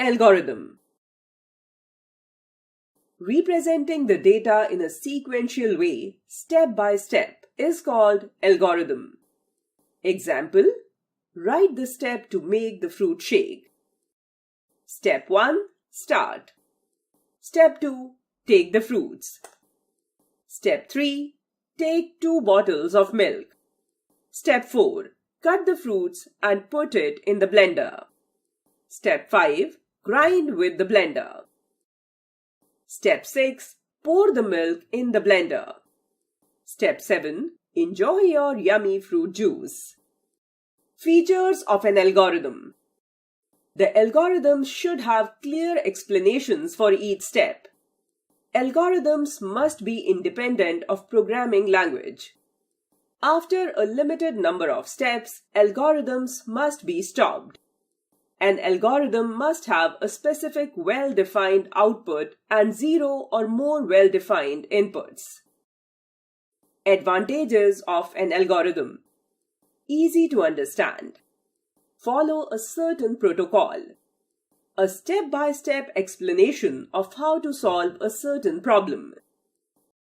Algorithm. Representing the data in a sequential way, step by step, is called algorithm. Example: write the step to make the fruit shake. Step 1. Start. Step 2. Take the fruits. Step 3. Take 2 bottles of milk. Step 4. Cut the fruits and put it in the blender. Step 5. Grind with the blender. Step 6. Pour the milk in the blender. Step 7. Enjoy your yummy fruit juice. Features of an algorithm. The algorithm should have clear explanations for each step. Algorithms must be independent of programming language. After a limited number of steps, algorithms must be stopped. An algorithm must have a specific well-defined output and 0 or more well-defined inputs. Advantages of an algorithm. Easy to understand. Follow a certain protocol. A step-by-step explanation of how to solve a certain problem.